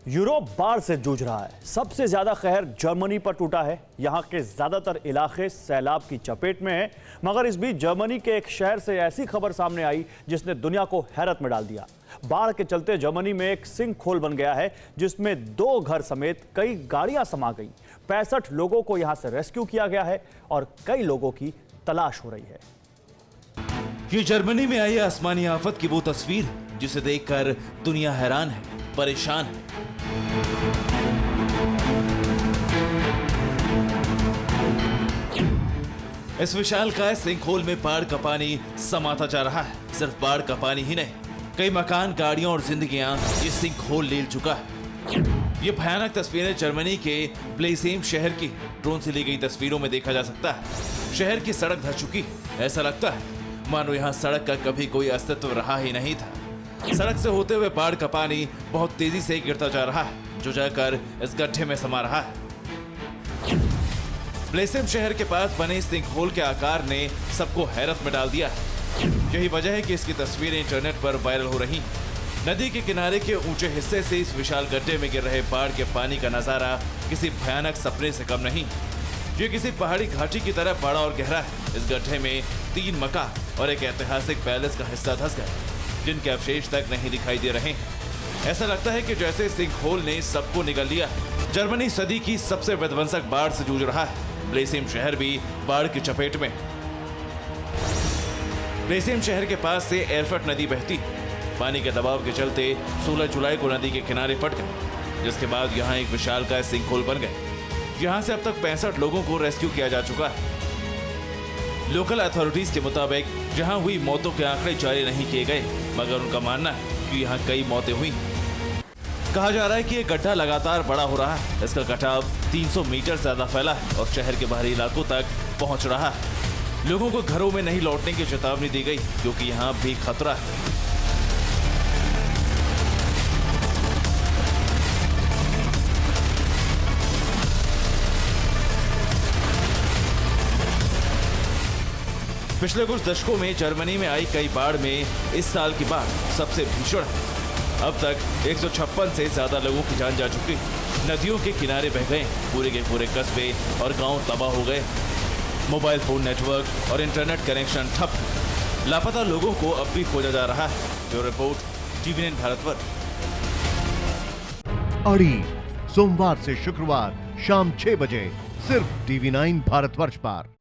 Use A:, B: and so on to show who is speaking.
A: Europe बाढ़ से जूझ रहा है। सबसे ज्यादा कहर जर्मनी पर टूटा है। यहां के ज्यादातर इलाके सैलाब की चपेट में हैं। मगर इस बीच जर्मनी के एक शहर से ऐसी खबर सामने आई जिसने दुनिया को हैरत में डाल दिया। बाढ़ के चलते जर्मनी में एक सिंक खोल बन गया है जिसमें 2 घर समेत कई गाड़ियां समा गई। 65 लोगों को यहां से रेस्क्यू किया गया है और कई लोगों की तलाश हो रही है।
B: ये जर्मनी में आई आसमानी आफत की वो तस्वीर जिसे देखकर दुनिया हैरान है, परेशान है। इस विशालकाय सिंक होल में बाढ़ का पानी समाता जा रहा है। सिर्फ बाढ़ का पानी ही नहीं, कई मकान, गाड़ियां और जिंदगियां ये सिंक होल ले चुका है। ये भयानक तस्वीरें जर्मनी के प्लेसेम शहर की ड्रोन से ली गई तस्वीरों में देखा जा सकता है। शहर की सड़क धंस चुकी, ऐसा लगता है मानो यहाँ सड़क का कभी कोई अस्तित्व रहा ही नहीं था। सड़क से होते हुए बाढ़ का पानी बहुत तेजी से गिरता जा रहा है, जो जाकर इस गड्ढे में समा रहा है। प्लेसेम शहर के पास बने सिंक होल के आकार ने सबको हैरत में डाल दिया है। यही वजह है कि इसकी तस्वीरें इंटरनेट पर वायरल हो रही। नदी के किनारे के ऊंचे हिस्से से इस विशाल गड्ढे में गिर रहे बाढ़ के पानी का नजारा किसी भयानक सपने से कम नहीं। ये किसी पहाड़ी घाटी की तरह बड़ा और गहरा है। इस गड्ढे में 3 मकान और एक ऐतिहासिक पैलेस का हिस्सा धंस गए, जिनके अवशेष तक नहीं दिखाई दे रहे हैं। ऐसा लगता है कि जैसे सिंक होल ने सबको निगल लिया है। जर्मनी सदी की सबसे विध्वंसक बाढ़ से जूझ रहा है। प्लेसेम शहर भी बाढ़ की चपेट में। प्लेसेम शहर के पास से एरफट नदी बहती है। पानी के दबाव के चलते 16 जुलाई को नदी के किनारे फट गए, जिसके बाद यहाँ एक विशालकाय सिंक होल बन गए। यहाँ से अब तक 65 लोगों को रेस्क्यू किया जा चुका है। लोकल अथॉरिटीज के मुताबिक जहां हुई मौतों के आंकड़े जारी नहीं किए गए, मगर उनका मानना है कि यहाँ कई मौतें हुई। कहा जा रहा है कि ये गड्ढा लगातार बड़ा हो रहा है। इसका कटाव 300 मीटर से ज्यादा फैला है और शहर के बाहरी इलाकों तक पहुंच रहा है। लोगों को घरों में नहीं लौटने की चेतावनी दी गई क्योंकि यहाँ भी खतरा है। पिछले कुछ दशकों में जर्मनी में आई कई बाढ़ में इस साल की बाढ़ सबसे भीषण है। अब तक 156 से ज्यादा लोगों की जान जा चुकी। नदियों के किनारे बह गए, पूरे के पूरे कस्बे और गांव तबाह हो गए। मोबाइल फोन नेटवर्क और इंटरनेट कनेक्शन ठप। लापता लोगों को अब भी खोजा जा रहा है। जो रिपोर्ट टीवी9 भारतवर्ष।
C: अड़ी सोमवार से शुक्रवार शाम 6 बजे सिर्फ टीवी9 भारतवर्ष पर।